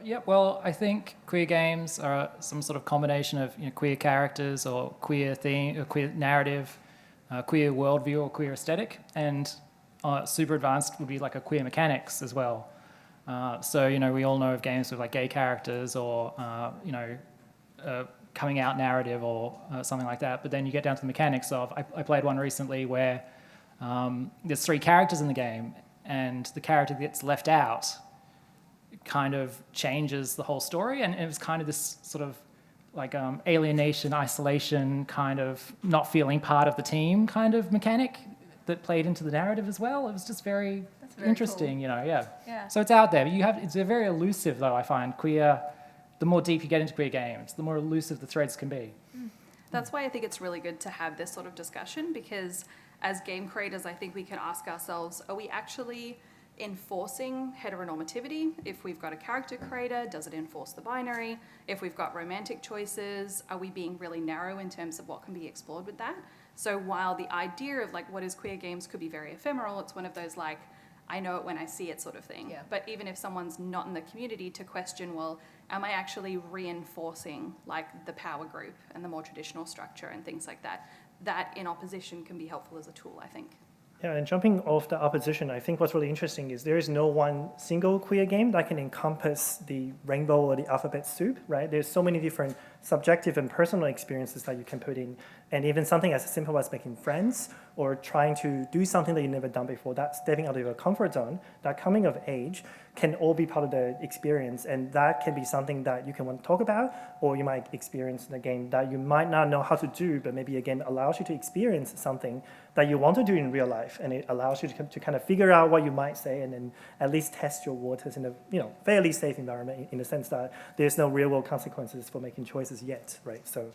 Yeah, well, I think queer games are some sort of combination of queer characters or queer theme, or queer narrative, queer worldview or queer aesthetic, and super advanced would be like a queer mechanics as well. So we all know of games with like gay characters or coming out narrative or something like that. But then you get down to the mechanics of I played one recently where there's 3 characters in the game, and the character that gets left out kind of changes the whole story, and it was kind of this sort of like alienation, isolation, kind of not feeling part of the team kind of mechanic that played into the narrative as well. It was just very interesting, cool. Yeah. So it's out there. It's very elusive, though, I find. Queer, the more deep you get into queer games, the more elusive the threads can be. That's why I think it's really good to have this sort of discussion, because as game creators, I think we can ask ourselves, are we actually enforcing heteronormativity? If we've got a character creator, does it enforce the binary? If we've got romantic choices, are we being really narrow in terms of what can be explored with that? So while the idea of like what is queer games could be very ephemeral, it's one of those like, I know it when I see it sort of thing. Yeah. But even if someone's not in the community, to question, well, am I actually reinforcing like the power group and the more traditional structure and things like that? That in opposition can be helpful as a tool, I think. Yeah, and jumping off the opposition, I think what's really interesting is there is no one single queer game that can encompass the rainbow or the alphabet soup, right? There's so many different subjective and personal experiences that you can put in, and even something as simple as making friends or trying to do something that you've never done before, that stepping out of your comfort zone, that coming of age, can all be part of the experience, and that can be something that you can want to talk about, or you might experience in a game that you might not know how to do, but maybe a game allows you to experience something that you want to do in real life, and it allows you to kind of figure out what you might say, and then at least test your waters in a fairly safe environment, in the sense that there's no real world consequences for making choices yet, right? So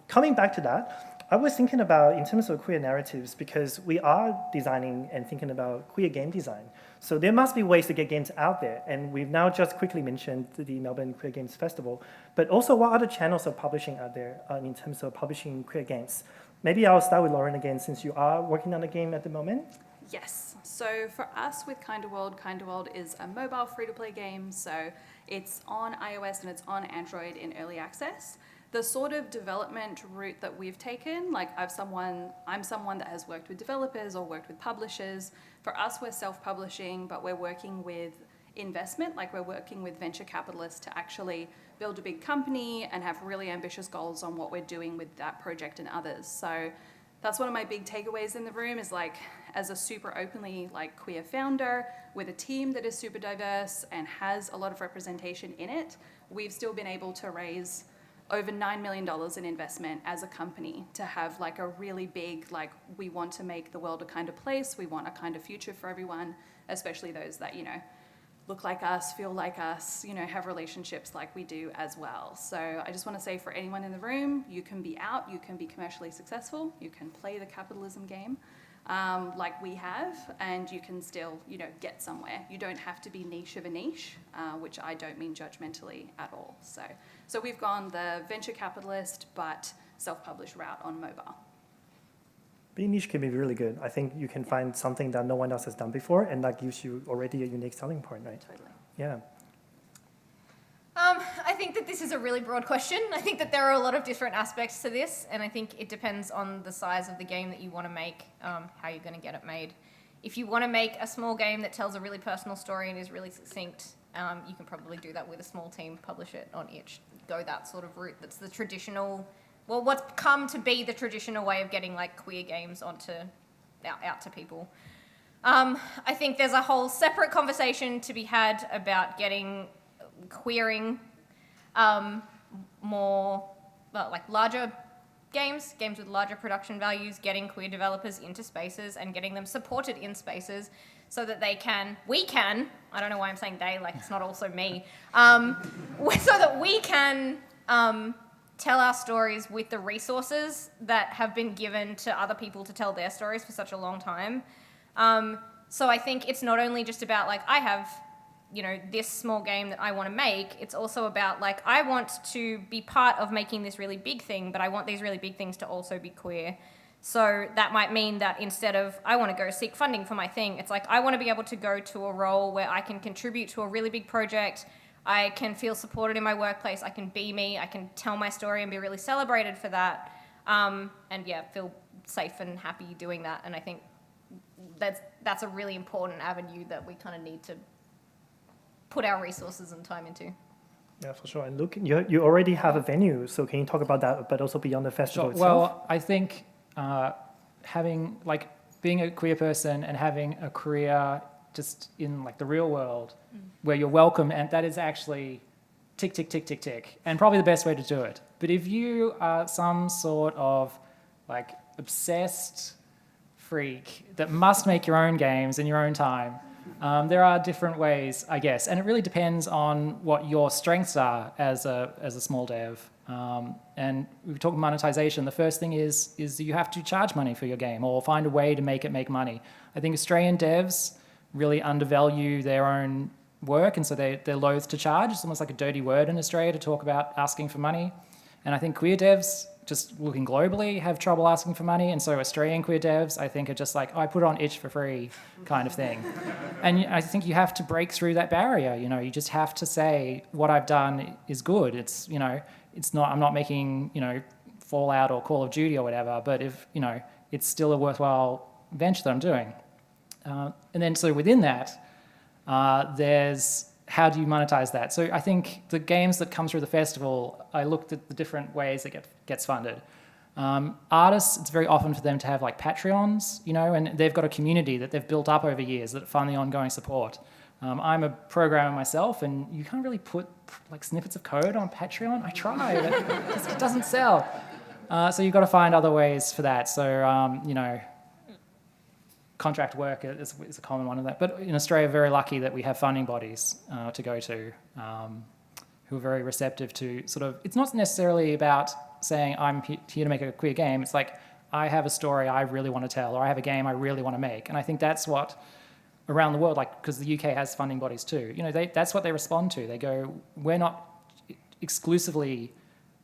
coming back to that, I was thinking about in terms of queer narratives, because we are designing and thinking about queer game design. So there must be ways to get games out there. And we've now just quickly mentioned the Melbourne Queer Games Festival, but also what other channels of publishing out there in terms of publishing queer games? Maybe I'll start with Lauren again, since you are working on a game at the moment. Yes. So for us with Kinda World is a mobile free-to-play game. So it's on iOS and it's on Android in early access. The sort of development route that we've taken, like I'm someone that has worked with developers or worked with publishers. For us, we're self-publishing, but we're working with investment, like we're working with venture capitalists to actually build a big company and have really ambitious goals on what we're doing with that project and others. So that's one of my big takeaways in the room is like, as a super openly like queer founder with a team that is super diverse and has a lot of representation in it, we've still been able to raise over $9 million in investment as a company to have like a really big, like we want to make the world a kind of place, we want a kind of future for everyone, especially those that, look like us, feel like us, have relationships like we do as well. So I just want to say for anyone in the room, you can be out, you can be commercially successful, you can play the capitalism game like we have, and you can still, get somewhere. You don't have to be niche of a niche, which I don't mean judgmentally at all. So we've gone the venture capitalist but self-published route on mobile. Being niche can be really good. I think you can find something that no one else has done before, and that gives you already a unique selling point, right? Totally. Yeah. I think that this is a really broad question. I think that there are a lot of different aspects to this, and I think it depends on the size of the game that you want to make, how you're going to get it made. If you want to make a small game that tells a really personal story and is really succinct, you can probably do that with a small team, publish it on itch, go that sort of route. That's the traditional, what's come to be the traditional way of getting like queer games out to people. I think there's a whole separate conversation to be had about getting queering more like larger games with larger production values, getting queer developers into spaces and getting them supported in spaces so that we can, I don't know why I'm saying they, like it's not also me, so that we can tell our stories with the resources that have been given to other people to tell their stories for such a long time. So I think it's not only just about like, I have, this small game that I want to make. It's also about like, I want to be part of making this really big thing, but I want these really big things to also be queer. So that might mean that instead of I want to go seek funding for my thing, it's like I want to be able to go to a role where I can contribute to a really big project. I can feel supported in my workplace. I can be me. I can tell my story and be really celebrated for that. And yeah, feel safe and happy doing that. And I think that's a really important avenue that we kind of need to put our resources and time into. Yeah, for sure. And Luke, you already have a venue, so can you talk about that, but also beyond the festival itself? Well, I think having, like, being a queer person and having a career just in, like, the real world where you're welcome, and that is actually tick, tick, tick, tick, tick, and probably the best way to do it. But if you are some sort of, like, obsessed freak that must make your own games in your own time, there are different ways, I guess, and it really depends on what your strengths are as a small dev. And we talk monetization. The first thing is you have to charge money for your game or find a way to make it make money. I think Australian devs really undervalue their own work, and so they're loath to charge. It's almost like a dirty word in Australia to talk about asking for money. And I think queer devs, just looking globally, have trouble asking for money, and so Australian queer devs, I think, are just like, oh, I put it on itch for free kind of thing. And I think you have to break through that barrier. You know, you just have to say what I've done is good. It's, you know, it's not, I'm not making, you know, Fallout or Call of Duty or whatever, but if, you know, it's still a worthwhile venture that I'm doing. And then so within that, there's how do you monetize that? So I think the games that come through the festival, I looked at the different ways that gets funded. Artists, it's very often for them to have like Patreons, you know, and they've got a community that they've built up over years that fund the ongoing support. I'm a programmer myself, and you can't really put like snippets of code on Patreon. I try, but it doesn't sell. So you've got to find other ways for that. So, you know, contract work is a common one of that. But in Australia, very lucky that we have funding bodies to go to who are very receptive to sort of, it's not necessarily about saying I'm here to make a queer game. It's like, I have a story I really want to tell, or I have a game I really want to make. And I think that's what, around the world, like, because the UK has funding bodies too, you know, that's what they respond to. They go, we're not exclusively,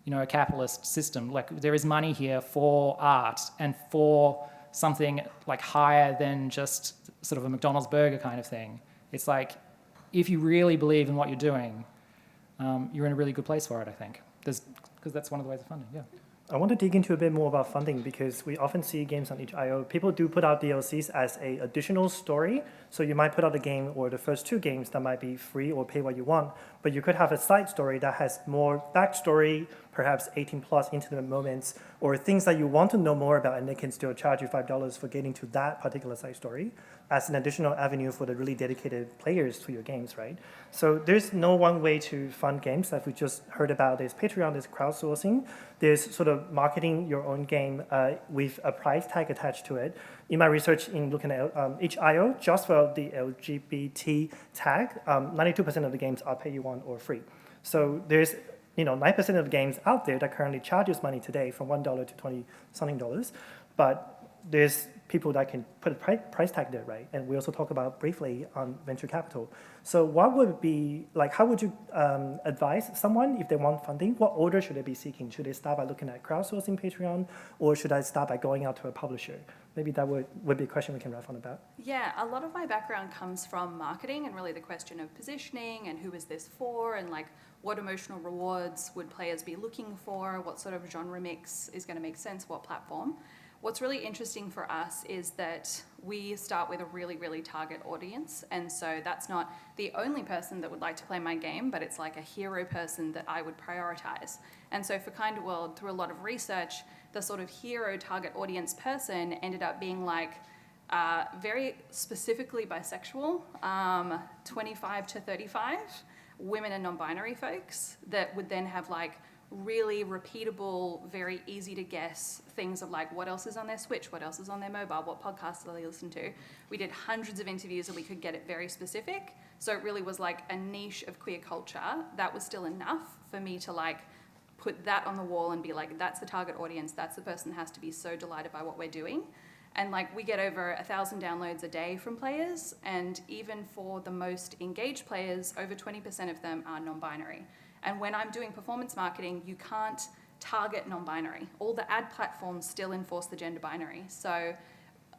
you know, a capitalist system. Like, there is money here for art and for something like higher than just sort of a McDonald's burger kind of thing. It's like, if you really believe in what you're doing, you're in a really good place for it, I think. Because that's one of the ways of funding, yeah. I want to dig into a bit more about funding, because we often see games on itch.io. People do put out DLCs as an additional story. So you might put out a game or the first two games that might be free or pay what you want, but you could have a side story that has more backstory, perhaps 18 plus intimate moments, or things that you want to know more about, and they can still charge you $5 for getting to that particular side story as an additional avenue for the really dedicated players to your games, right? So there's no one way to fund games that we just heard about. There's Patreon, there's crowdsourcing, there's sort of marketing your own game with a price tag attached to it. In my research in looking at itch.io, just for the LGBT tag, 92% of the games are pay you want or free. So there's 9% of the games out there that currently charges money today from $1 to 20-something dollars, but there's people that can put a price tag there, right? And we also talk about briefly on venture capital. So what would be, like, how would you advise someone if they want funding? What order should they be seeking? Should they start by looking at crowdsourcing Patreon, or should I start by going out to a publisher? Maybe that would be a question we can wrap on about. Yeah, a lot of my background comes from marketing and really the question of positioning and who is this for, and like what emotional rewards would players be looking for, what sort of genre mix is going to make sense, what platform. What's really interesting for us is that we start with a really, really target audience. And so that's not the only person that would like to play my game, but it's like a hero person that I would prioritize. And so for Kind of World, through a lot of research, the sort of hero target audience person ended up being like very specifically bisexual, 25 to 35, women and non-binary folks that would then have like really repeatable, very easy to guess things of like what else is on their Switch, what else is on their mobile, what podcasts do they listen to. We did hundreds of interviews and we could get it very specific. So it really was like a niche of queer culture that was still enough for me to like put that on the wall and be like, that's the target audience, that's the person that has to be so delighted by what we're doing. And like we get over 1,000 downloads a day from players, and even for the most engaged players, over 20% of them are non-binary. And when I'm doing performance marketing, you can't target non-binary. All the ad platforms still enforce the gender binary. So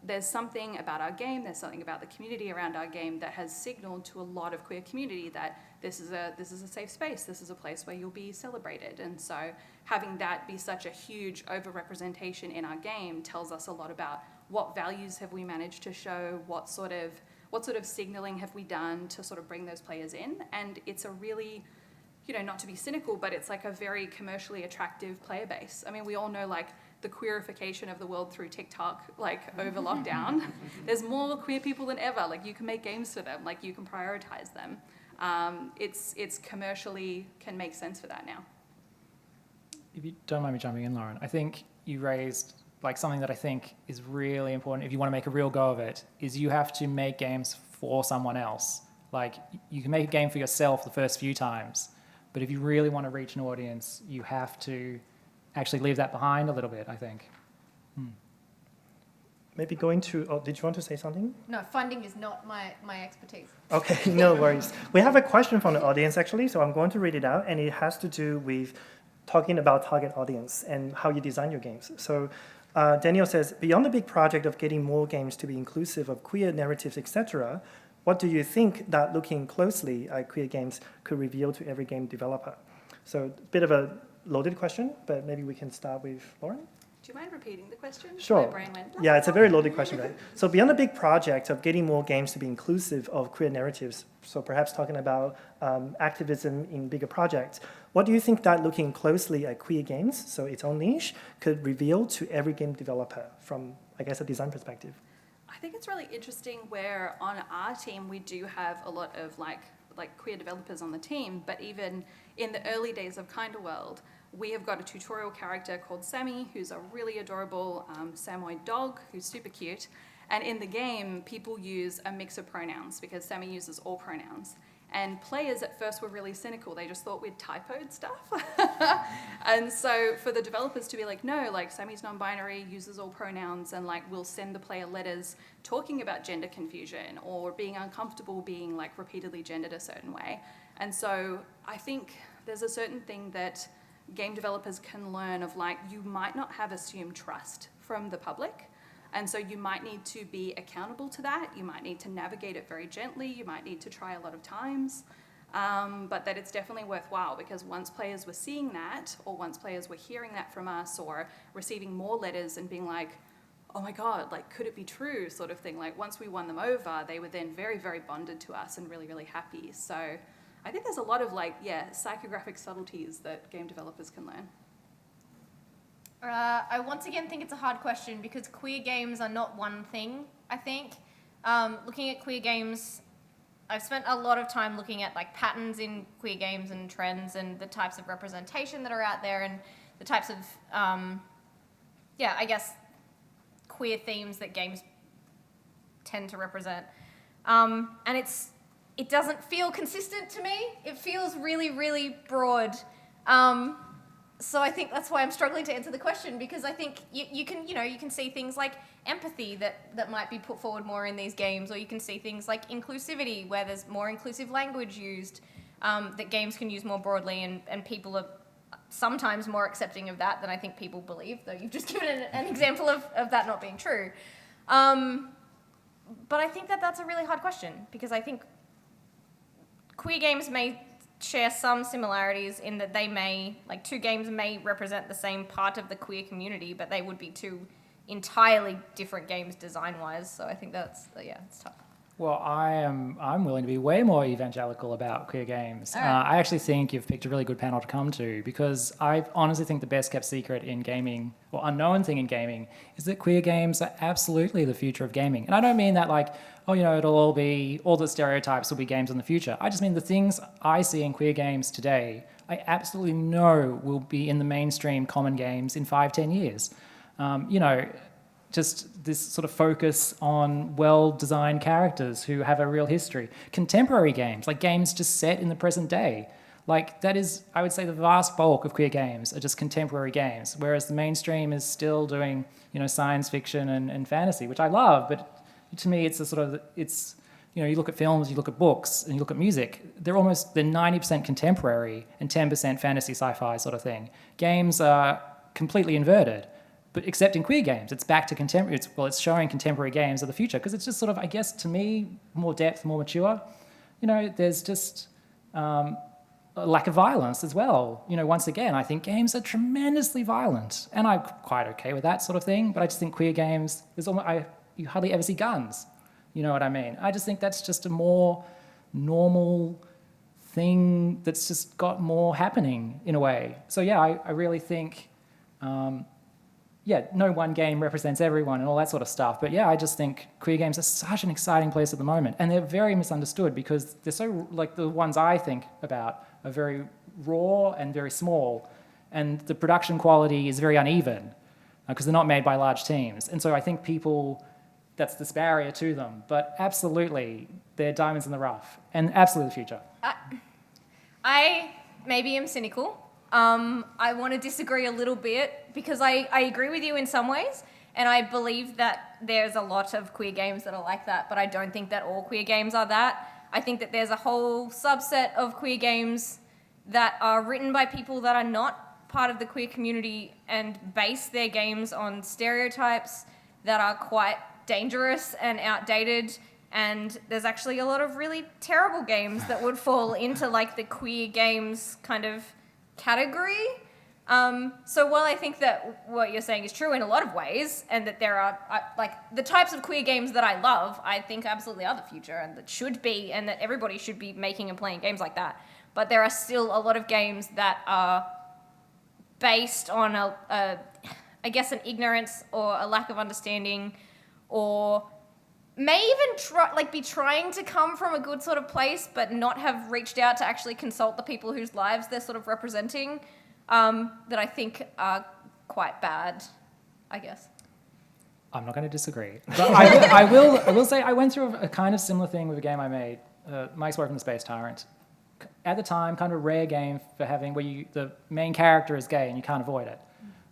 there's something about our game, there's something about the community around our game that has signaled to a lot of queer community that this is a safe space, this is a place where you'll be celebrated. And so having that be such a huge overrepresentation in our game tells us a lot about what values have we managed to show, what sort of signaling have we done to sort of bring those players in. And it's a really, not to be cynical, but it's like a very commercially attractive player base. I mean, we all know like the queerification of the world through TikTok, like over lockdown. There's more queer people than ever. Like you can make games for them, like you can prioritize them. It's commercially can make sense for that now. If you don't mind me jumping in, Lauren, I think you raised like something that I think is really important if you want to make a real go of it, is you have to make games for someone else. Like you can make a game for yourself the first few times, but if you really want to reach an audience, you have to actually leave that behind a little bit, I think. Maybe going to, did you want to say something? No, funding is not my expertise. Okay, no worries. We have a question from the audience actually, so I'm going to read it out, and it has to do with talking about target audience and how you design your games. So Daniel says, beyond the big project of getting more games to be inclusive of queer narratives, etc., what do you think that looking closely at queer games could reveal to every game developer? So a bit of a loaded question, but maybe we can start with Lauren. Do you mind repeating the question? Sure. My brain went, Yeah, it's a very loaded question, right? So beyond the big project of getting more games to be inclusive of queer narratives, so perhaps talking about activism in bigger projects, what do you think that looking closely at queer games, so its own niche, could reveal to every game developer from, I guess, a design perspective? I think it's really interesting where on our team we do have a lot of like queer developers on the team, but even in the early days of Kinderworld, we have got a tutorial character called Sammy, who's a really adorable Samoyed dog who's super cute. And in the game, people use a mix of pronouns because Sammy uses all pronouns. And players at first were really cynical. They just thought we'd typoed stuff. And so for the developers to be like, no, like Sammy's non-binary, uses all pronouns, and like we'll send the player letters talking about gender confusion or being uncomfortable being like repeatedly gendered a certain way. And so I think there's a certain thing that game developers can learn of, like, you might not have assumed trust from the public, and so you might need to be accountable to that. You might need to navigate it very gently. You might need to try a lot of times, but that it's definitely worthwhile, because once players were seeing that, or once players were hearing that from us, or receiving more letters and being like, oh my God, like, could it be true, sort of thing, like once we won them over, they were then very, very bonded to us and really, really happy. So I think there's a lot of psychographic subtleties that game developers can learn. I once again think it's a hard question because queer games are not one thing, I think. Looking at queer games, I've spent a lot of time looking at like patterns in queer games and trends and the types of representation that are out there and the types of, I guess, queer themes that games tend to represent. And it doesn't feel consistent to me. It feels really, really broad. So I think that's why I'm struggling to answer the question, because I think you can see things like empathy that might be put forward more in these games, or you can see things like inclusivity, where there's more inclusive language used, that games can use more broadly, and people are sometimes more accepting of that than I think people believe, though you've just given an example of that not being true. But I think that's a really hard question, because I think queer games may share some similarities in that they may, like, two games may represent the same part of the queer community, but they would be two entirely different games design-wise. So I think it's tough. Well, I'm willing to be way more evangelical about queer games. All right. I actually think you've picked a really good panel to come to, because I honestly think the best kept secret in gaming, or unknown thing in gaming, is that queer games are absolutely the future of gaming. And I don't mean that like, it'll all be, all the stereotypes will be games in the future. I just mean the things I see in queer games today, I absolutely know will be in the mainstream common games in 5-10 years. Just this sort of focus on well-designed characters who have a real history. Contemporary games, like games just set in the present day. Like, that is, I would say, the vast bulk of queer games are just contemporary games, whereas the mainstream is still doing, science fiction and fantasy, which I love, but to me it's You know, you look at films, you look at books, and you look at music, they're 90% contemporary and 10% fantasy sci-fi sort of thing. Games are completely inverted, but except in queer games, it's back to contemporary. It's showing contemporary games of the future because it's just sort of, I guess, to me, more depth, more mature. You know, there's just a lack of violence as well. You know, once again, I think games are tremendously violent, and I'm quite okay with that sort of thing. But I just think queer games, you hardly ever see guns. You know what I mean? I just think that's just a more normal thing that's just got more happening in a way. So yeah, I really think, no one game represents everyone and all that sort of stuff. But yeah, I just think queer games are such an exciting place at the moment. And they're very misunderstood because they're so, like the ones I think about are very raw and very small. And the production quality is very uneven because they're not made by large teams. And so I think that's this barrier to them. But absolutely, they're diamonds in the rough and absolutely the future. I maybe am cynical. I want to disagree a little bit because I agree with you in some ways, and I believe that there's a lot of queer games that are like that, but I don't think that all queer games are that. I think that there's a whole subset of queer games that are written by people that are not part of the queer community and base their games on stereotypes that are quite dangerous and outdated, and there's actually a lot of really terrible games that would fall into like the queer games kind of category. So while I think that what you're saying is true in a lot of ways, and that there are like the types of queer games that I love, I think absolutely are the future and that should be, and that everybody should be making and playing games like that. But there are still a lot of games that are based on I guess an ignorance or a lack of understanding, or may even be trying to come from a good sort of place, but not have reached out to actually consult the people whose lives they're sort of representing, that I think are quite bad, I guess. I'm not going to disagree. But I will say I went through a kind of similar thing with a game I made, Mike's Work from the Space Tyrant. At the time, kind of a rare game for having where the main character is gay and you can't avoid it.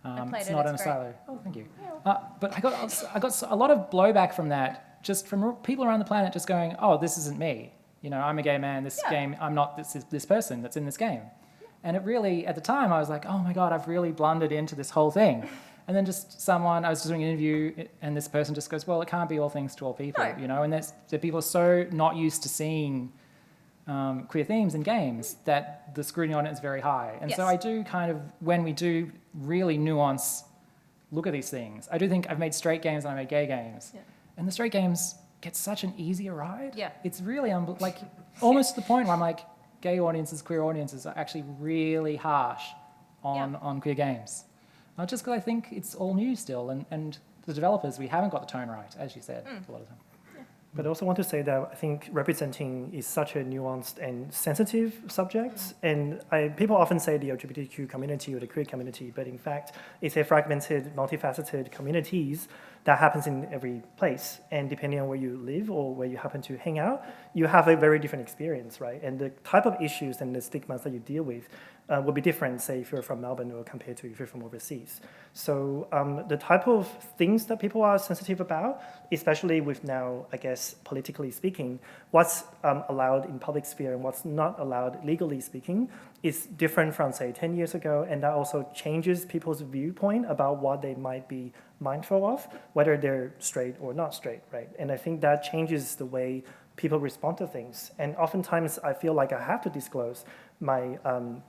It's not in a silo. Oh, thank you. But I got a lot of blowback from that, just from people around the planet just going, oh, this isn't me. You know, I'm a gay man, game, I'm not this person that's in this game. And it really, at the time, I was like, oh my God, I've really blundered into this whole thing. And then I was doing an interview, and this person just goes, well, it can't be all things to all people, No. you know? And that people are so not used to seeing queer themes in games that the scrutiny on it is very high. And so I do kind of, when we do really look at these things, I do think I've made straight games and I made gay games. Yeah. And the straight games get such an easier ride. Yeah. It's really almost to the point where I'm like, gay audiences, queer audiences are actually really harsh on queer games. Just because I think it's all new still, and the developers, we haven't got the tone right, as you said, a lot of them. But I also want to say that I think representing is such a nuanced and sensitive subject. And people often say the LGBTQ community or the queer community, but in fact, it's a fragmented, multifaceted communities that happens in every place. And depending on where you live or where you happen to hang out, you have a very different experience, right? And the type of issues and the stigmas that you deal with will be different, say, if you're from Melbourne or compared to if you're from overseas. So the type of things that people are sensitive about, especially with now, I guess, politically speaking, what's allowed in public sphere and what's not allowed legally speaking is different from, say, 10 years ago, and that also changes people's viewpoint about what they might be mindful of, whether they're straight or not straight, right? And I think that changes the way people respond to things. And oftentimes I feel like I have to disclose my,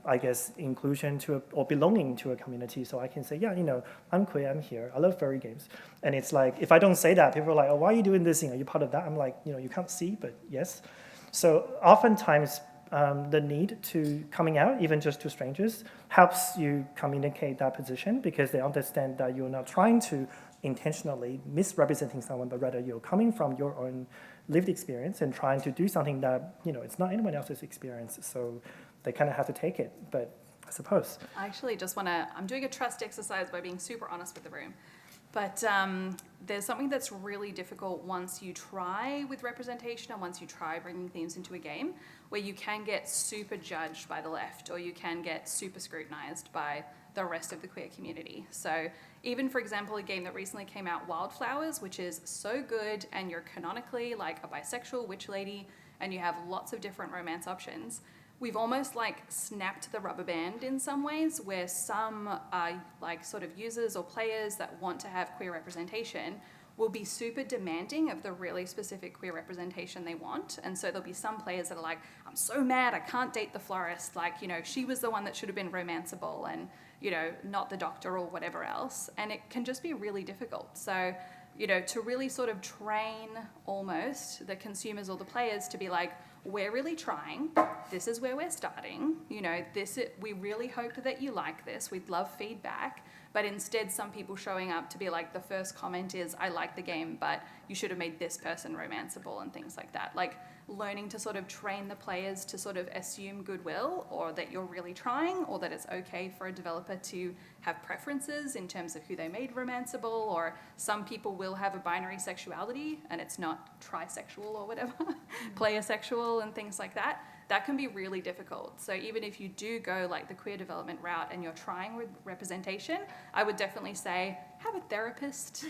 I guess, inclusion or belonging to a community, so I can say, yeah, you know, I'm queer, I'm here, I love furry games. And it's like, if I don't say that, people are like, oh, why are you doing this thing? Are you part of that? I'm like, you know, you can't see, but yes. So oftentimes the need to coming out, even just to strangers, helps you communicate that position because they understand that you're not trying to intentionally misrepresenting someone, but rather you're coming from your own lived experience and trying to do something that, you know, it's not anyone else's experience. So they kind of have to take it, but I suppose. I actually just I'm doing a trust exercise by being super honest with the room. But there's something that's really difficult once you try with representation and once you try bringing themes into a game, where you can get super judged by the left or you can get super scrutinized by the rest of the queer community. So even, for example, a game that recently came out, Wildflowers, which is so good, and you're canonically like a bisexual witch lady, and you have lots of different romance options. We've almost like snapped the rubber band in some ways, where some like sort of users or players that want to have queer representation will be super demanding of the really specific queer representation they want. And so there'll be some players that are like, I'm so mad, I can't date the florist. Like, you know, she was the one that should have been romanceable and, you know, not the doctor or whatever else. And it can just be really difficult. So, you know, to really sort of train almost the consumers or the players to be like, we're really trying, this is where we're starting, you know, we really hope that you like this, we'd love feedback, but instead some people showing up to be like, the first comment is, I like the game, but you should have made this person romanceable and things like that. Like learning to sort of train the players to sort of assume goodwill, or that you're really trying, or that it's okay for a developer to have preferences in terms of who they made romanceable, or some people will have a binary sexuality and it's not trisexual or whatever, player sexual and things like that. That can be really difficult. So even if you do go like the queer development route and you're trying with representation, I would definitely say have a therapist,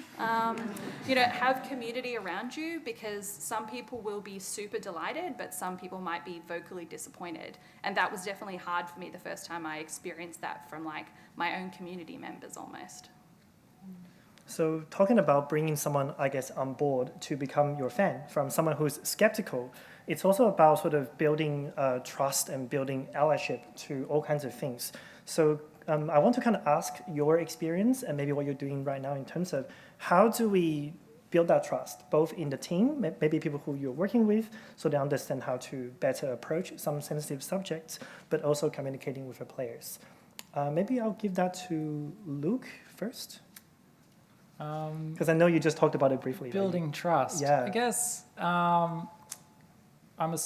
you know, have community around you, because some people will be super delighted, but some people might be vocally disappointed. And that was definitely hard for me the first time I experienced that from like my own community members almost. So talking about bringing someone, I guess, on board to become your fan, from someone who's skeptical, it's also about sort of building trust and building allyship to all kinds of things. So I want to kind of ask your experience and maybe what you're doing right now in terms of how do we build that trust, both in the team, maybe people who you're working with, so they understand how to better approach some sensitive subjects, but also communicating with the players. Maybe I'll give that to Luke first. Because I know you just talked about it briefly. Building trust. Yeah. I guess I'm a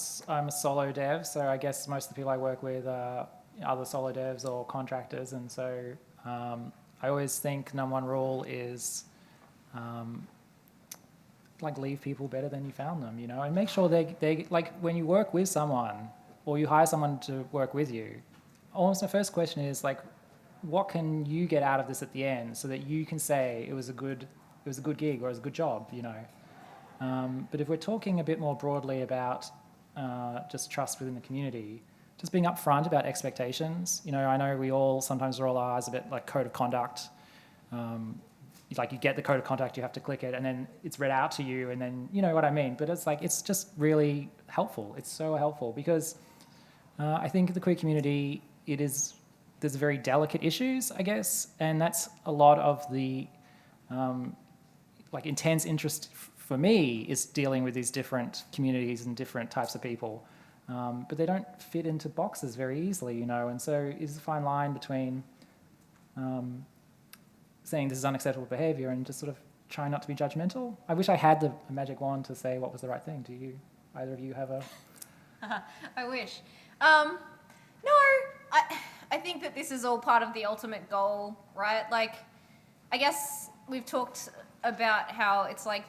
solo dev, so I guess most of the people I work with are other solo devs or contractors, and so I always think number one rule is like leave people better than you found them, you know, and make sure they like when you work with someone or you hire someone to work with you, almost the first question is like, what can you get out of this at the end so that you can say it was a good gig or it was a good job, you know. But if we're talking a bit more broadly about just trust within the community, just being upfront about expectations. You know, I know we all sometimes roll our eyes a bit like code of conduct. Like you get the code of conduct, you have to click it, and then it's read out to you, and then you know what I mean. But it's like it's just really helpful. It's so helpful because I think the queer community there's very delicate issues, I guess, and that's a lot of the like intense interest for me is dealing with these different communities and different types of people, but they don't fit into boxes very easily, you know, and so it's a fine line between saying this is unacceptable behaviour and just sort of trying not to be judgmental. I wish I had the magic wand to say what was the right thing. Do you, either of you have a... I wish. No, I think that this is all part of the ultimate goal, right? Like, I guess we've talked about how it's like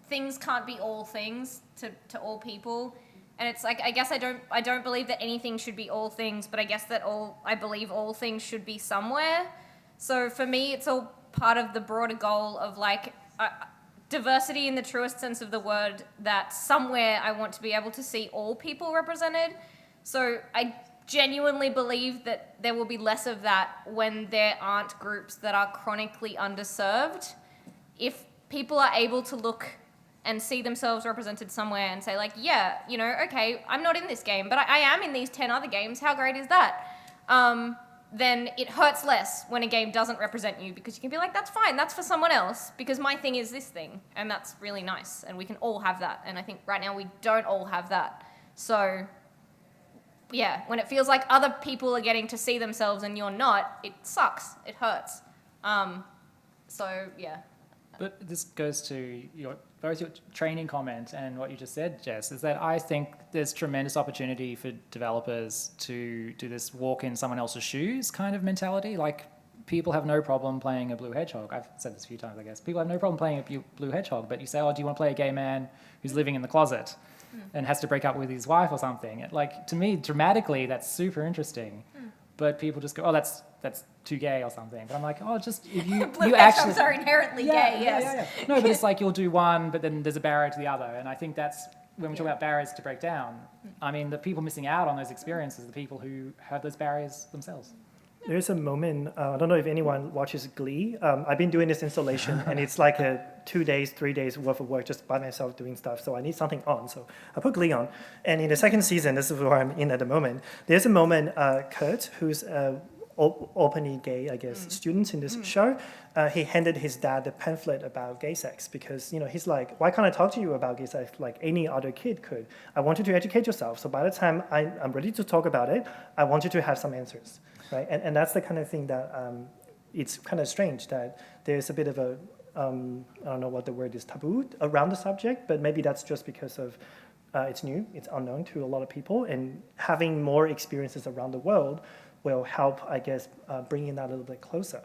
things can't be all things to all people. And it's like, I guess I don't believe that anything should be all things, but I guess that I believe all things should be somewhere. So for me, it's all part of the broader goal of like diversity in the truest sense of the word, that somewhere I want to be able to see all people represented. So I genuinely believe that there will be less of that when there aren't groups that are chronically underserved. If people are able to look and see themselves represented somewhere and say like, yeah, you know, okay, I'm not in this game, but I am in these 10 other games, how great is that? Then it hurts less when a game doesn't represent you, because you can be like, that's fine, that's for someone else, because my thing is this thing, and that's really nice, and we can all have that. And I think right now we don't all have that. So yeah, when it feels like other people are getting to see themselves and you're not, it sucks, it hurts. So yeah. But this goes to both your training comment and what you just said, Jess, is that I think there's tremendous opportunity for developers to do this walk in someone else's shoes kind of mentality. Like, people have no problem playing a blue hedgehog. I've said this a few times, I guess. People have no problem playing a blue hedgehog, but you say, oh, do you want to play a gay man who's living in the closet and has to break up with his wife or something? Like, to me, dramatically, that's super interesting. but people just go, oh, that's too gay or something. But I'm like, oh, just if you Blue actually are inherently gay, yes. yeah. No, but it's like you'll do one, but then there's a barrier to the other, and I think that's when we talk about barriers to break down. I mean, the people missing out on those experiences are the people who have those barriers themselves. There's a moment, I don't know if anyone watches Glee. I've been doing this installation, and it's like a 2 days, 3 days worth of work just by myself doing stuff. So I need something on. So I put Glee on. And in the second season, this is where I'm in at the moment, there's a moment, Kurt, who's openly gay, I guess, student in this show, he handed his dad a pamphlet about gay sex because, he's like, why can't I talk to you about gay sex like any other kid could? I want you to educate yourself. So by the time I'm ready to talk about it, I want you to have some answers, right? And that's the kind of thing that it's kind of strange that there's a bit of a, I don't know what the word is, taboo around the subject, but maybe that's just because of it's new, it's unknown to a lot of people, and having more experiences around the world will help, I guess, bringing that a little bit closer.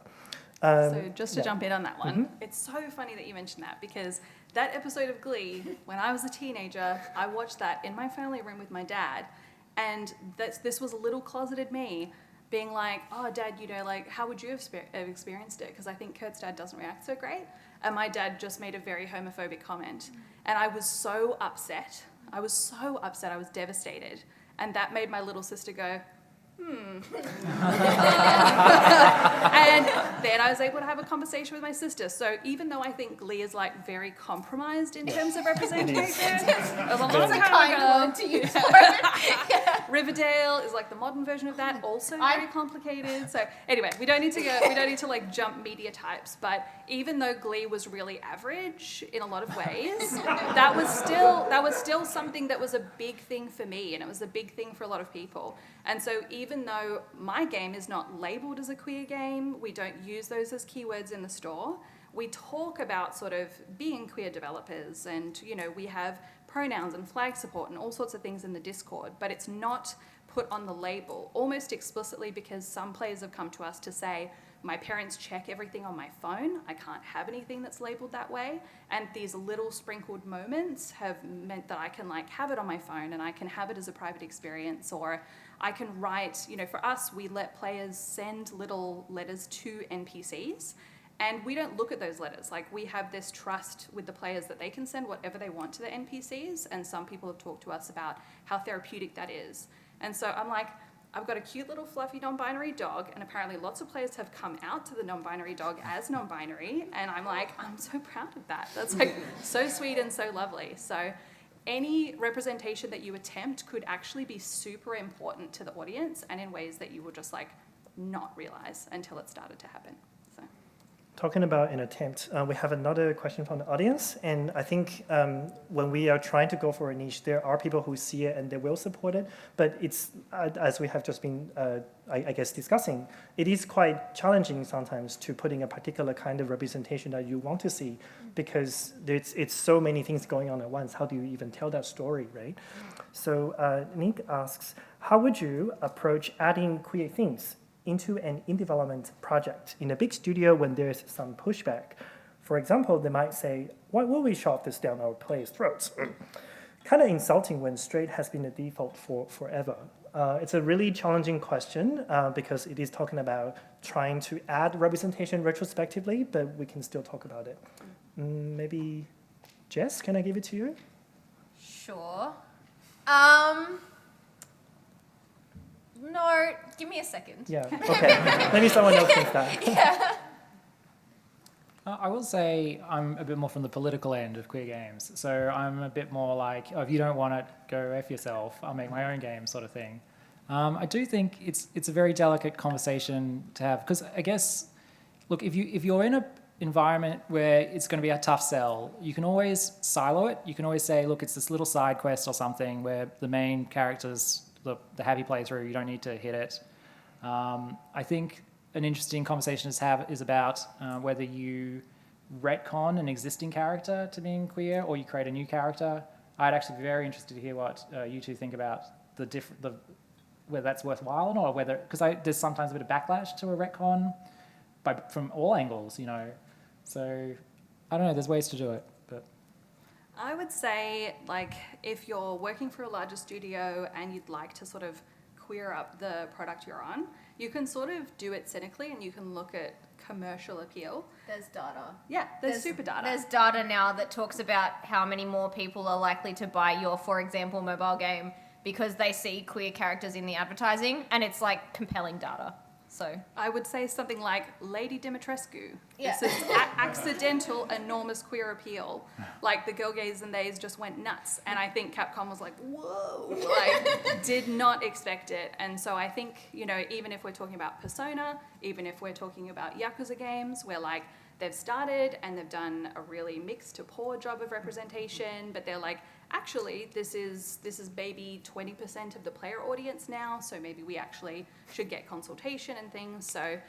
So just to jump in on that one, it's so funny that you mentioned that because that episode of Glee, when I was a teenager, I watched that in my family room with my dad, and this was a little closeted me being like, oh, Dad, how would you have experienced it? Because I think Kurt's dad doesn't react so great. And my dad just made a very homophobic comment. And I was so upset. I was devastated. And that made my little sister go, and then I was able to have a conversation with my sister. So even though I think Glee is like very compromised in terms of representation, it was a long time ago. To use for it. Riverdale is like the modern version of that, also very complicated. So anyway, we don't need to like jump media types, but even though Glee was really average in a lot of ways, that was still something that was a big thing for me, and it was a big thing for a lot of people. And so even though my game is not labeled as a queer game, we don't use those as keywords in the store, we talk about sort of being queer developers, and we have pronouns and flag support and all sorts of things in the Discord, but it's not put on the label almost explicitly because some players have come to us to say, my parents check everything on my phone, I can't have anything that's labeled that way, and these little sprinkled moments have meant that I can have it on my phone and I can have it as a private experience, or I can write, for us, we let players send little letters to NPCs, and we don't look at those letters. We have this trust with the players that they can send whatever they want to the NPCs, and some people have talked to us about how therapeutic that is. And so I'm like, I've got a cute little fluffy non-binary dog, and apparently lots of players have come out to the non-binary dog as non-binary, and I'm like, I'm so proud of that. That's so sweet and so lovely. So any representation that you attempt could actually be super important to the audience, and in ways that you will just not realize until it started to happen. So. Talking about an attempt, we have another question from the audience, and I think when we are trying to go for a niche, there are people who see it and they will support it, but it's, as we have just been, I guess, discussing, it is quite challenging sometimes to put in a particular kind of representation that you want to see, because it's so many things going on at once. How do you even tell that story, right? So Nick asks, how would you approach adding queer themes into an in-development project in a big studio when there's some pushback? For example, they might say, why will we shove this down our players' throats? Kind of insulting when straight has been the default for forever. It's a really challenging question because it is talking about trying to add representation retrospectively, but we can still talk about it. Maybe, Jess, can I give it to you? Sure. No, give me a second. Yeah, okay. Maybe someone else thinks that. Yeah. I will say I'm a bit more from the political end of queer games. So I'm a bit more like, oh, if you don't want it, go F yourself. I'll make my own game sort of thing. I do think it's a very delicate conversation to have, because I guess, look, if you're in an environment where it's going to be a tough sell, you can always silo it. You can always say, look, it's this little side quest or something where the main character's the happy playthrough, you don't need to hit it. I think an interesting conversation to have is about whether you retcon an existing character to being queer or you create a new character. I'd actually be very interested to hear what you two think about whether that's worthwhile or not, or whether, because there's sometimes a bit of backlash to a retcon from all angles, So I don't know, there's ways to do it. I would say, if you're working for a larger studio and you'd like to sort of queer up the product you're on, you can sort of do it cynically and you can look at commercial appeal. There's data. Yeah, there's super data. There's data now that talks about how many more people are likely to buy your, for example, mobile game because they see queer characters in the advertising, and it's like compelling data. So I would say something like Lady Dimitrescu. Yeah. This is accidental, enormous queer appeal. Like the girl gays and theys just went nuts. And I think Capcom was like, whoa, like did not expect it. And so I think, you know, even if we're talking about Persona, even if we're talking about Yakuza games, where like they've started and they've done a really mixed to poor job of representation, but they're like, actually, this is maybe 20% of the player audience now, so maybe we actually should get consultation and things. So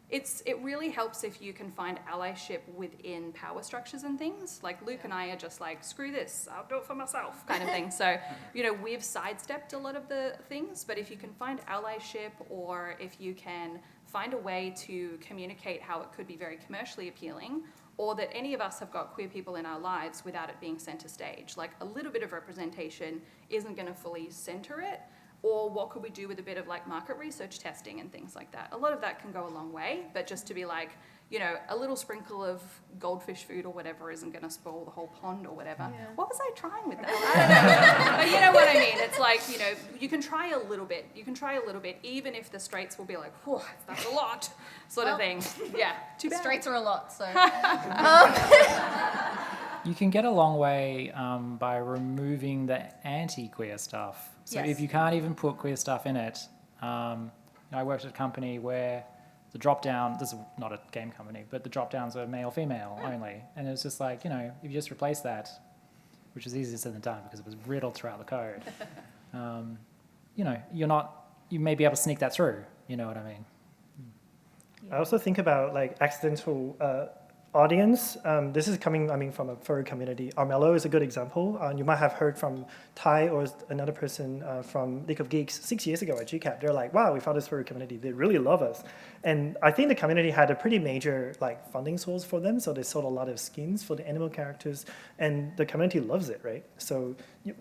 it really helps if you can find allyship within power structures and things. Like Luke and I are just like, screw this, I'll do it for myself kind of thing. So, you know, we've sidestepped a lot of the things, but if you can find allyship, or if you can find a way to communicate how it could be very commercially appealing, or that any of us have got queer people in our lives without it being center stage. Like a little bit of representation isn't going to fully center it, or what could we do with a bit of like market research testing and things like that. A lot of that can go a long way, but just to be like, you know, a little sprinkle of goldfish food or whatever isn't going to spoil the whole pond or whatever. Yeah. What was I trying with that? I don't know. But you know what I mean? It's like, you know, you can try a little bit. You can try a little bit, even if the straights will be like, whoa, that's a lot, sort of thing. Yeah, too bad. straights are a lot, so. You can get a long way by removing the anti-queer stuff. So Yes. if you can't even put queer stuff in it, I worked at a company where the drop-down, this is not a game company, but the drop-downs were male-female only. And it was just like, you know, if you just replace that, which was easier said than done because it was riddled throughout the code, you know, you may be able to sneak that through, you know what I mean? I also think about like accidental audience. This is coming, from a furry community. Armello is a good example. You might have heard from Ty or another person from League of Geeks 6 years ago at GCAP. They're like, wow, we found this furry community. They really love us. And I think the community had a pretty major like funding source for them. So they sold a lot of skins for the animal characters, and the community loves it, right? So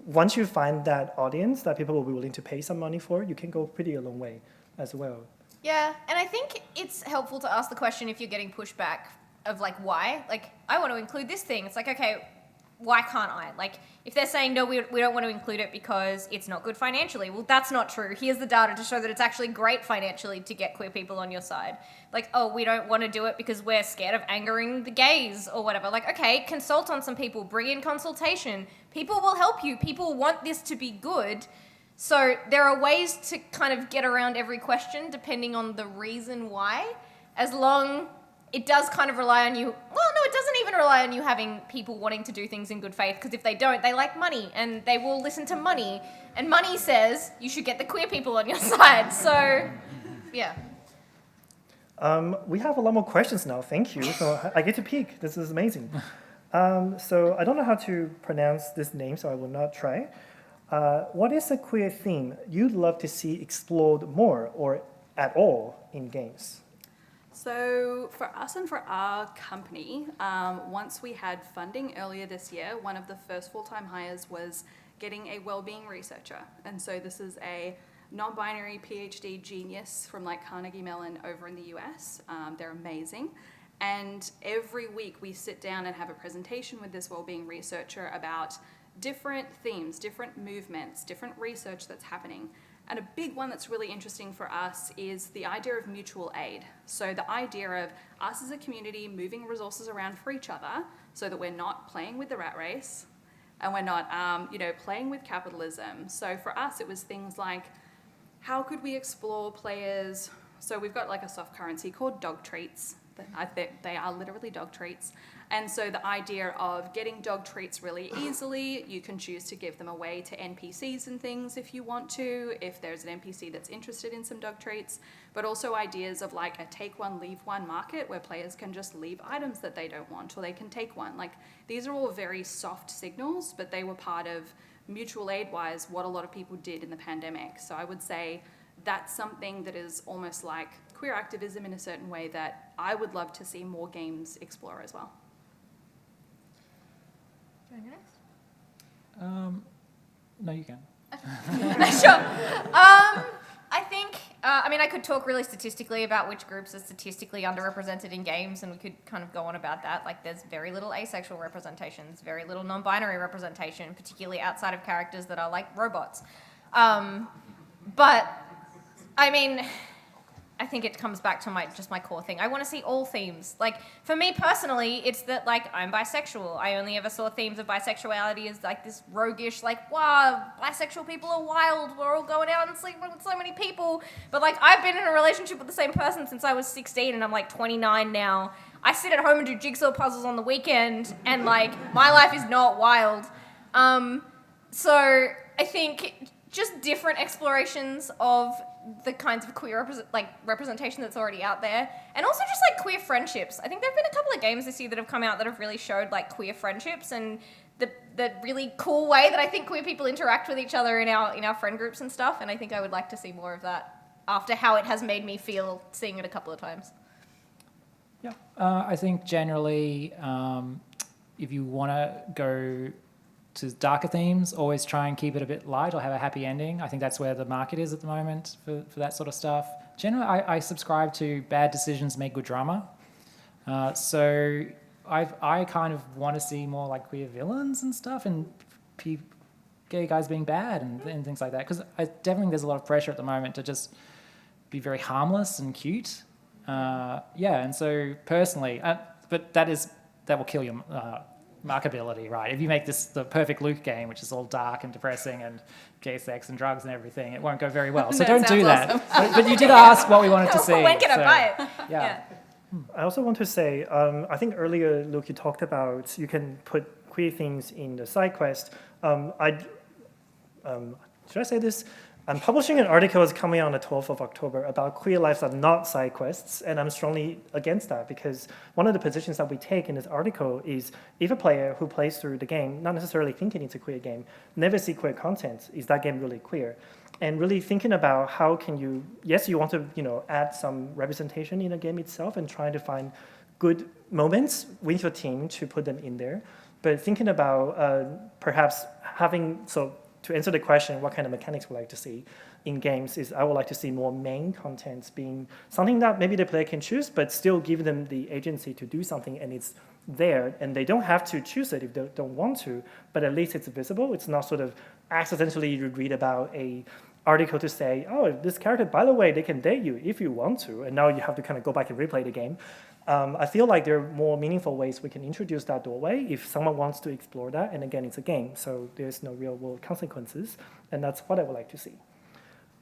once you find that audience that people will be willing to pay some money for, you can go pretty a long way as well. Yeah, and I think it's helpful to ask the question if you're getting pushback of like, why? Like, I want to include this thing. It's like, okay, why can't I? Like, if they're saying, no, we don't want to include it because it's not good financially, well, that's not true. Here's the data to show that it's actually great financially to get queer people on your side. Like, oh, we don't want to do it because we're scared of angering the gays or whatever. Like, okay, consult on some people, bring in consultation. People will help you. People want this to be good. So there are ways to kind of get around every question depending on the reason why, as long it does kind of rely on you. Well, no, it doesn't even rely on you having people wanting to do things in good faith, because if they don't, they like money and they will listen to money. And money says you should get the queer people on your side. So, yeah. We have a lot more questions now, thank you. So I get to peek, this is amazing. So I don't know how to pronounce this name, so I will not try. What is a queer theme you'd love to see explored more or at all in games? So for us and for our company, once we had funding earlier this year, one of the first full-time hires was getting a well-being researcher. And so this is a non-binary PhD genius from like Carnegie Mellon over in the US. They're amazing. And every week we sit down and have a presentation with this well-being researcher about different themes, different movements, different research that's happening. And a big one that's really interesting for us is the idea of mutual aid. So the idea of us as a community moving resources around for each other so that we're not playing with the rat race and we're not, playing with capitalism. So for us, it was things like, how could we explore players? So we've got like a soft currency called dog treats. They are literally dog treats. And so the idea of getting dog treats really easily, you can choose to give them away to NPCs and things if you want to, if there's an NPC that's interested in some dog treats, but also ideas of like a take one, leave one market where players can just leave items that they don't want, or they can take one. Like, these are all very soft signals, but they were part of mutual aid-wise what a lot of people did in the pandemic. So I would say that's something that is almost like queer activism in a certain way that I would love to see more games explore as well. Do you want to go next? No, you can. Sure. I I mean, I could talk really statistically about which groups are statistically underrepresented in games, and we could kind of go on about that. Like, there's very little asexual representation, there's very little non-binary representation, particularly outside of characters that are like robots. But, I mean, I think it comes back to my core thing. I want to see all themes. Like, for me personally, it's that, like, I'm bisexual. I only ever saw themes of bisexuality as, like, this roguish, like, wow, bisexual people are wild. We're all going out and sleeping with so many people. But, like, I've been in a relationship with the same person since I was 16, and I'm, like, 29 now. I sit at home and do jigsaw puzzles on the weekend, and, like, my life is not wild. So I think just different explorations of the kinds of queer representation that's already out there, and also just like queer friendships. I think there have been a couple of games this year that have come out that have really showed like queer friendships and the really cool way that I think queer people interact with each other in our friend groups and stuff. And I think I would like to see more of that after how it has made me feel seeing it a couple of times. Yeah, I think generally, if you want to go to darker themes, always try and keep it a bit light or have a happy ending. I think that's where the market is at the moment for that sort of stuff. Generally, I subscribe to bad decisions make good drama. So I kind of want to see more like queer villains and stuff, and gay guys being bad and things like that. Because I definitely there's a lot of pressure at the moment to just be very harmless and cute. And so personally, but that will kill your markability, right? If you make this the perfect Luke game, which is all dark and depressing and gay sex and drugs and everything, it won't go very well. So don't do that. Awesome. But you did ask what we wanted to see. When can I buy it? Yeah. I also want to say, I think earlier, Luke, you talked about you can put queer things in the side quest. Should I say this? I'm publishing an article that's coming out on the 12th of October about queer lives are not side quests, and I'm strongly against that because one of the positions that we take in this article is if a player who plays through the game, not necessarily thinking it's a queer game, never see queer content, is that game really queer? And really thinking about how can you, yes, you want to add some representation in the game itself and trying to find good moments with your team to put them in there, but thinking about perhaps having, to answer the question, what kind of mechanics would I like to see in games is I would like to see more main contents being something that maybe the player can choose, but still give them the agency to do something and it's there. And they don't have to choose it if they don't want to, but at least it's visible. It's not sort of accidentally you read about a article to say, oh, this character, by the way, they can date you if you want to. And now you have to kind of go back and replay the game. I feel like there are more meaningful ways we can introduce that doorway if someone wants to explore that. And again, it's a game, so there's no real world consequences. And that's what I would like to see.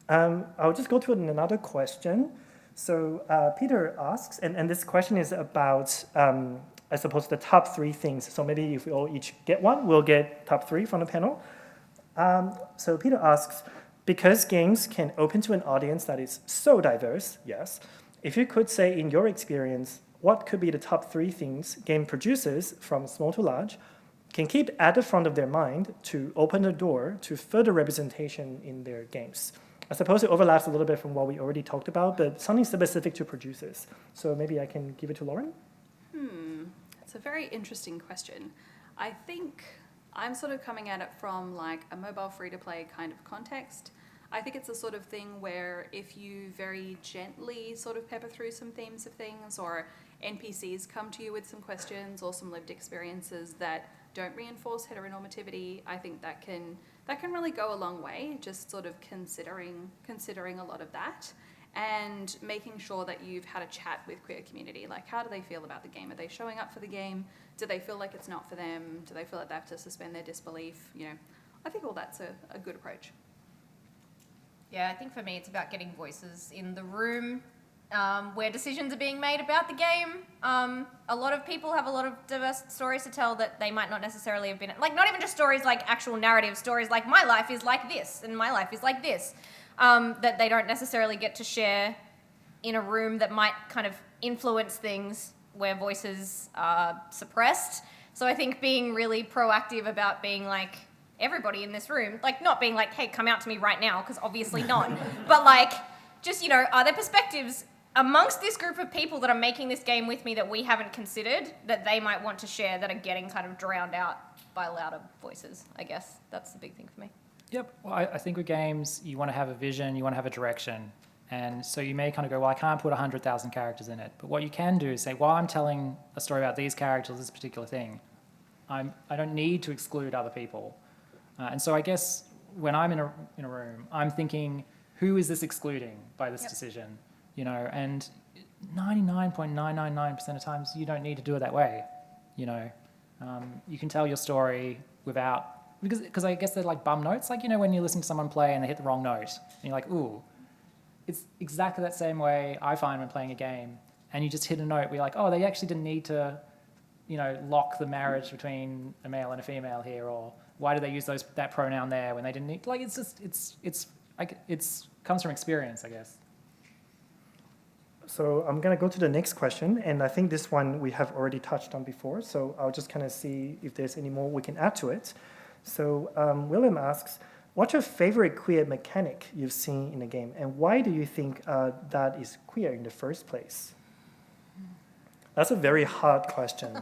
I'll just go to another question. So Peter asks, and this question is about, I suppose, the top 3 things. So maybe if we all each get one, we'll get top 3 from the panel. So Peter asks, because games can open to an audience that is so diverse, yes, if you could say in your experience, what could be the top 3 things game producers, from small to large, can keep at the front of their mind to open the door to further representation in their games? I suppose it overlaps a little bit from what we already talked about, but something specific to producers. So maybe I can give it to Lauren? It's a very interesting question. I think I'm sort of coming at it from like a mobile free-to-play kind of context. I think it's a sort of thing where if you very gently sort of pepper through some themes of things, or NPCs come to you with some questions or some lived experiences that don't reinforce heteronormativity, I think that can really go a long way, just sort of considering a lot of that and making sure that you've had a chat with queer community. Like, how do they feel about the game? Are they showing up for the game? Do they feel like it's not for them? Do they feel like they have to suspend their disbelief? I think all that's a good approach. Yeah, I think for me it's about getting voices in the room where decisions are being made about the game. A lot of people have a lot of diverse stories to tell that they might not necessarily have been, like, not even just stories like actual narrative stories like my life is like this and my life is like this, that they don't necessarily get to share in a room that might kind of influence things where voices are suppressed. So I think being really proactive about being like, everybody in this room, like, not being like, hey, come out to me right now, because obviously not, but like, just, are there perspectives amongst this group of people that are making this game with me that we haven't considered that they might want to share that are getting kind of drowned out by louder voices? I guess that's the big thing for me. Yep. Well, I think with games, you want to have a vision, you want to have a direction. And so you may kind of go, well, I can't put 100,000 characters in it. But what you can do is say, while I'm telling a story about these characters, this particular thing, I don't need to exclude other people. And so I guess when I'm in a room, I'm thinking, who is this excluding by this decision? You know, and 99.999% of times you don't need to do it that way. You know, you can tell your story without, because I guess they're like bum notes, like, you know, when you listen to someone play and they hit the wrong note, and you're like, ooh, it's exactly that same way I find when playing a game, and you just hit a note where you're like, oh, they actually didn't need to, you know, lock the marriage between a male and a female here, or why did they use that pronoun there when they didn't need, like, it's just, it's comes from experience, I guess. So I'm going to go to the next question, and I think this one we have already touched on before, so I'll just kind of see if there's any more we can add to it. So William asks, what's your favorite queer mechanic you've seen in a game, and why do you think that is queer in the first place? That's a very hard question.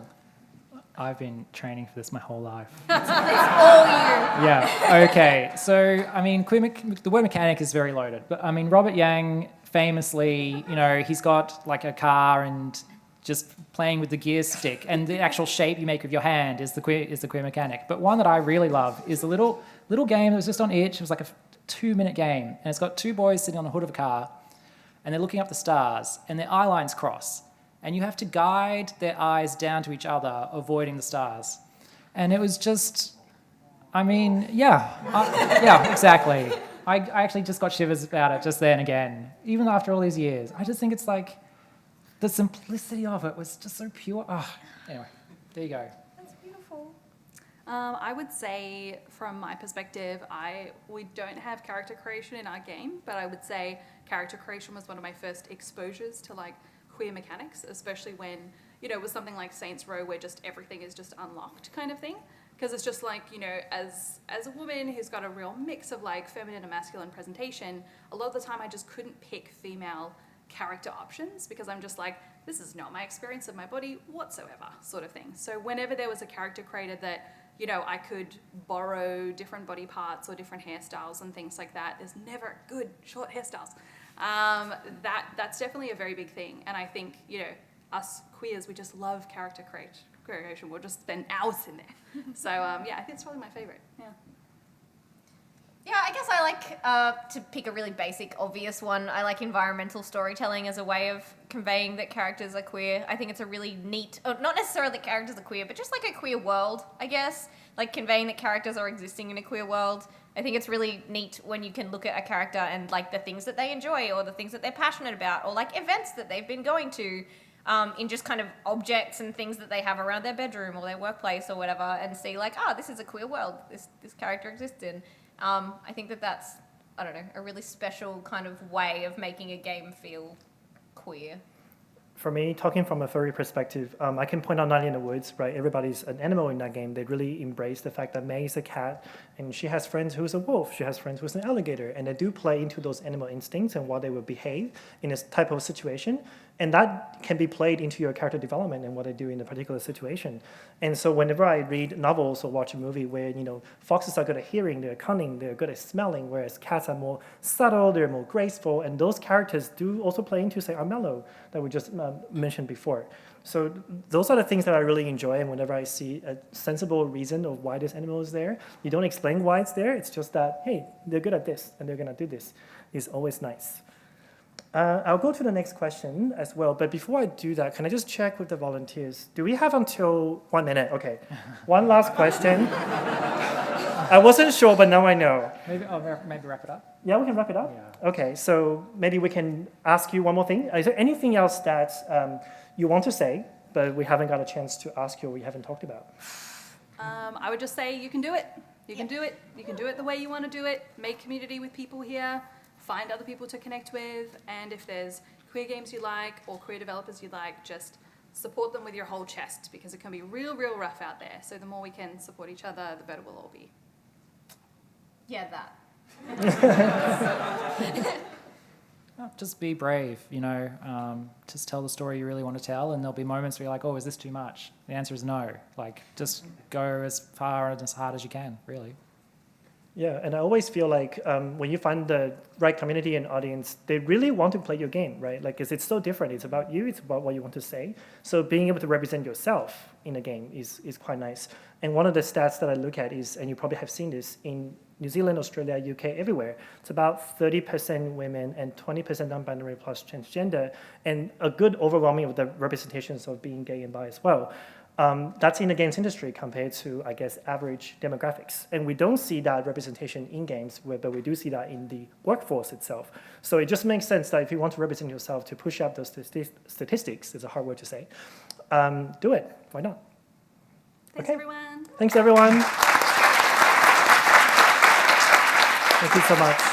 I've been training for this my whole life. It's all you. Yeah, okay. So, I mean, the word mechanic is very loaded. But, I mean, Robert Yang famously, you know, he's got like a car and just playing with the gear stick, and the actual shape you make with your hand is the queer mechanic. But one that I really love is a little game that was just on itch. It was like a 2-minute game, and it's got two boys sitting on the hood of a car, and they're looking up the stars, and their eye lines cross. And you have to guide their eyes down to each other, avoiding the stars. And it was just, I mean, yeah, exactly. I actually just got shivers about it just then again, even after all these years. I just think it's like, the simplicity of it was just so pure. Oh, anyway, there you go. That's beautiful. I would say, from my perspective, we don't have character creation in our game, but I would say character creation was one of my first exposures to like queer mechanics, especially when, you know, with something like Saints Row where just everything is just unlocked kind of thing. Because it's just like, you know, as a woman who's got a real mix of like feminine and masculine presentation, a lot of the time I just couldn't pick female character options because I'm just like, this is not my experience of my body whatsoever, sort of thing. So whenever there was a character created that, you know, I could borrow different body parts or different hairstyles and things like that, there's never good short hairstyles. That's definitely a very big thing. And I think, you know, us queers, we just love character creation. We'll just spend hours in there. So, yeah, I think it's probably my favorite. Yeah. Yeah, I guess I like, to pick a really basic, obvious one, I like environmental storytelling as a way of conveying that characters are queer. I think it's a really neat, not necessarily that characters are queer, but just like a queer world, I guess. Like conveying that characters are existing in a queer world. I think it's really neat when you can look at a character and like the things that they enjoy or the things that they're passionate about or like events that they've been going to in just kind of objects and things that they have around their bedroom or their workplace or whatever and see like, this is a queer world this character exists in. I think that's, I don't know, a really special kind of way of making a game feel queer. For me, talking from a furry perspective, I can point out Night in the Woods, right? Everybody's an animal in that game. They really embrace the fact that May is a cat, and she has friends who's a wolf. She has friends who's an alligator, and they do play into those animal instincts and how they will behave in this type of situation. And that can be played into your character development and what they do in a particular situation. And so whenever I read novels or watch a movie where, you know, foxes are good at hearing, they're cunning, they're good at smelling, whereas cats are more subtle, they're more graceful, and those characters do also play into, say, Armello that we just mentioned before. So those are the things that I really enjoy, and whenever I see a sensible reason of why this animal is there, you don't explain why it's there, it's just that, hey, they're good at this, and they're gonna do this. It's always nice. I'll go to the next question as well, but before I do that, can I just check with the volunteers? Do we have until 1 minute? Okay, one last question. I wasn't sure, but now I know. Maybe wrap it up? Yeah, we can wrap it up? Yeah. Okay, so maybe we can ask you one more thing. Is there anything else that you want to say, but we haven't got a chance to ask you or we haven't talked about? I would just say you can do it. You can do it. You can do it the way you want to do it. Make community with people here. Find other people to connect with, and if there's queer games you like or queer developers you like, just support them with your whole chest because it can be real, real rough out there. So the more we can support each other, the better we'll all be. Yeah, that. Just be brave, you know, just tell the story you really want to tell, and there'll be moments where you're like, oh, is this too much? The answer is no. Like, just go as far and as hard as you can, really. Yeah, and I always feel like when you find the right community and audience, they really want to play your game, right? Like, 'cause it's so different. It's about you. It's about what you want to say. So being able to represent yourself in a game is quite nice. And one of the stats that I look at is, and you probably have seen this, in New Zealand, Australia, UK, everywhere, it's about 30% women and 20% non-binary plus transgender, and a good overwhelming of the representations of being gay and bi as well. That's in the games industry compared to, I guess, average demographics. And we don't see that representation in games, but we do see that in the workforce itself. So it just makes sense that if you want to represent yourself to push up those statistics, it's a hard word to say, do it. Why not? Thanks, Okay. everyone. Thanks, everyone. Thank you so much.